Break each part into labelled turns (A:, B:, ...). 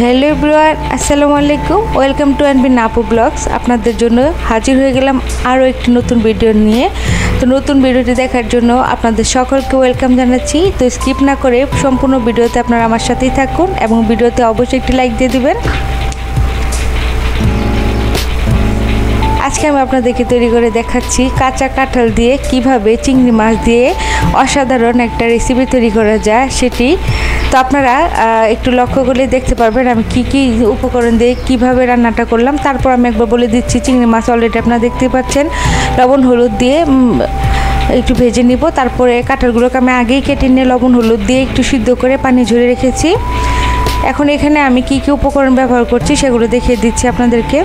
A: Hello everyone, আসসালামু আলাইকুম। Welcome to NB নাপু ব্লগস। আপনাদের জন্য হাজির হয়ে গেলাম আরও একটি নতুন ভিডিও নিয়ে। তো নতুন ভিডিওটি দেখার জন্য আপনাদের সকলকে ওয়েলকাম জানাচ্ছি। তো স্কিপ না করে সম্পূর্ণ ভিডিওতে আপনারা আমার সাথেই থাকুন এবং ভিডিওতে অবশ্যই একটি লাইক দিয়ে দিবেন। আজকে আমি আপনাদেরকে তৈরি করে দেখাচ্ছি কাঁচা কাঁঠাল দিয়ে কিভাবে চিংড়ি মাছ দিয়ে অসাধারণ একটা রেসিপি তৈরি করা যায় সেটি। তো আপনারা একটু লক্ষ্য করলে দেখতে পারবেন আমি কি কি উপকরণ দিয়ে কিভাবে রান্নাটা করলাম। তারপর আমি একবার বলে দিচ্ছি, চিংড়ি মাছ অলরেডি আপনারা দেখতে পাচ্ছেন লবণ হলুদ দিয়ে একটু ভেজে নিব। তারপরে কাঁঠালগুলোকে আমি আগেই কেটে নিয়ে লবণ হলুদ দিয়ে একটু সিদ্ধ করে পানি ঝরিয়ে রেখেছি। এখন এখানে আমি কি কি উপকরণ ব্যবহার করছি সেগুলো দেখিয়ে দিচ্ছি আপনাদেরকে।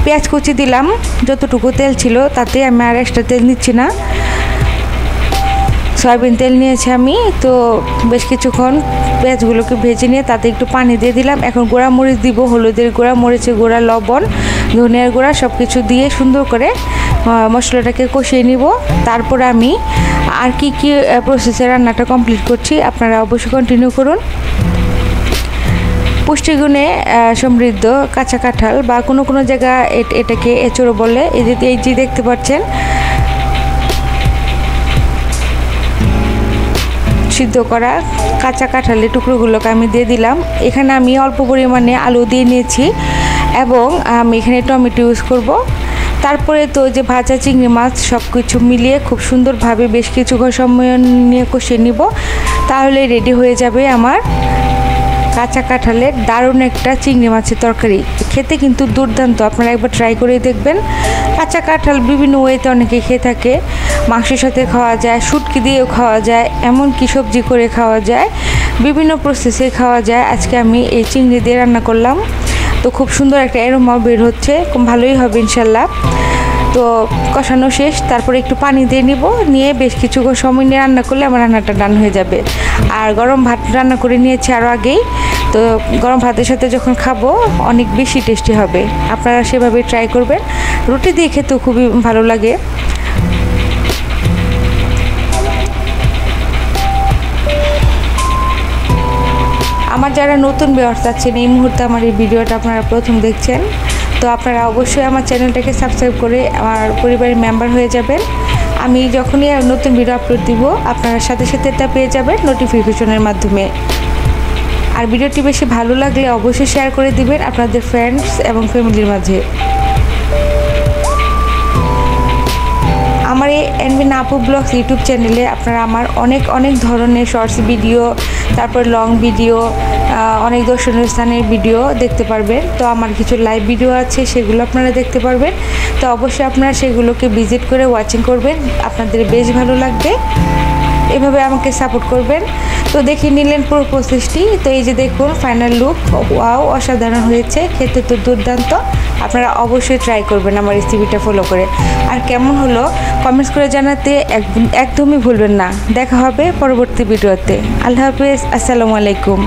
A: পেঁয়াজ কুচি দিলাম, যতটুকু তেল ছিল তাতে আমি আর এক্সট্রা তেল নিচ্ছি না। সয়াবিন তেল নিয়েছি আমি। তো বেশ কিছুক্ষণ পেঁয়াজগুলোকে ভেজে নিয়ে তাতে একটু পানি দিয়ে দিলাম। এখন গুঁড়া মরিচ দিব, হলুদের গুঁড়া, মরিচের গুঁড়া, লবণ, ধনিয়ার গুঁড়া সব কিছু দিয়ে সুন্দর করে মশলাটাকে কষিয়ে নিব। তারপরে আমি আর কি কি প্রসেসে রান্নাটা কমপ্লিট করছি আপনারা অবশ্যই কন্টিনিউ করুন। পুষ্টিগুণে সমৃদ্ধ কাঁচা কাঁঠাল বা কোনো কোনো জায়গা এটাকে এঁচড়ও বলে। এই যে দেখতে পাচ্ছেন সিদ্ধ করা কাঁচা কাঁঠালের টুকরোগুলোকে আমি দিয়ে দিলাম। এখানে আমি অল্প পরিমাণে আলু দিয়ে নিয়েছি এবং আমি এখানে টমেটো ইউজ করব। তারপরে তো যে ভাজা চিংড়ি মাছ সব কিছু মিলিয়ে খুব সুন্দরভাবে বেশ কিছু সময় নিয়ে কষিয়ে নিব। তাহলে রেডি হয়ে যাবে আমার কাঁচা কাঁঠালের দারুণ একটা চিংড়ি মাছের তরকারি। খেতে কিন্তু দুর্দান্ত, আপনারা একবার ট্রাই করে দেখবেন। কাঁচা কাঁঠাল বিভিন্ন ওয়েতে অনেকে খেয়ে থাকে, মাংসের সাথে খাওয়া যায়, শুটকি দিয়েও খাওয়া যায়, এমনকি সবজি করে খাওয়া যায়, বিভিন্ন প্রসেসে খাওয়া যায়। আজকে আমি এই চিংড়ি দিয়ে রান্না করলাম। তো খুব সুন্দর একটা অ্যারোমা বের হচ্ছে, খুব ভালোই হবে ইনশাল্লাহ। তো কষানো শেষ, তারপরে একটু পানি দিয়ে নিব, নিয়ে বেশ কিছু সময় নিয়ে রান্না করলে আমার রান্নাটা ডান হয়ে যাবে। আর গরম ভাত রান্না করে নিয়েছি আরও আগেই। তো গরম ভাতের সাথে যখন খাবো অনেক বেশি টেস্টি হবে। আপনারা সেভাবে ট্রাই করবেন। রুটি দিয়ে খেতেও খুবই ভালো লাগে। আমার যারা নতুন ভিউয়ার্স আছেন, এই মুহূর্তে আমার এই ভিডিওটা আপনারা প্রথম দেখছেন, তো আপনারা অবশ্যই আমার চ্যানেলটাকে সাবস্ক্রাইব করে আমার পরিবারের মেম্বার হয়ে যাবেন। আমি যখনই নতুন ভিডিও আপলোড দিব আপনারা সাথে সাথে এটা পেয়ে যাবেন নোটিফিকেশনের মাধ্যমে। আর ভিডিওটি বেশি ভালো লাগলে অবশ্যই শেয়ার করে দিবেন আপনাদের ফ্রেন্ডস এবং ফ্যামিলির মাঝে। আমার এই এনবি নাপু ব্লগস ইউটিউব চ্যানেলে আপনারা আমার অনেক ধরনের শর্টস ভিডিও, তারপর লং ভিডিও, অনেক দর্শনীয় স্থানের ভিডিও দেখতে পারবেন। তো আমার কিছু লাইভ ভিডিও আছে, সেগুলো আপনারা দেখতে পারবেন। তো অবশ্যই আপনারা সেগুলোকে ভিজিট করে ওয়াচিং করবেন, আপনাদের বেশ ভালো লাগবে। এভাবে আমাকে সাপোর্ট করবেন। তো দেখে নিলেন পুরো প্রসেসটি। তো এই যে দেখুন ফাইনাল লুক, ওয়াও, অসাধারণ হয়েছে, খেতে তো দুর্দান্ত। আপনারা অবশ্যই ট্রাই করবেন আমার রেসিপিটা ফলো করে। আর কেমন হলো কমেন্টস করে জানাতে একদমই ভুলবেন না। দেখা হবে পরবর্তী ভিডিওতে। আল্লাহ হাফেজ, আসসালামু আলাইকুম।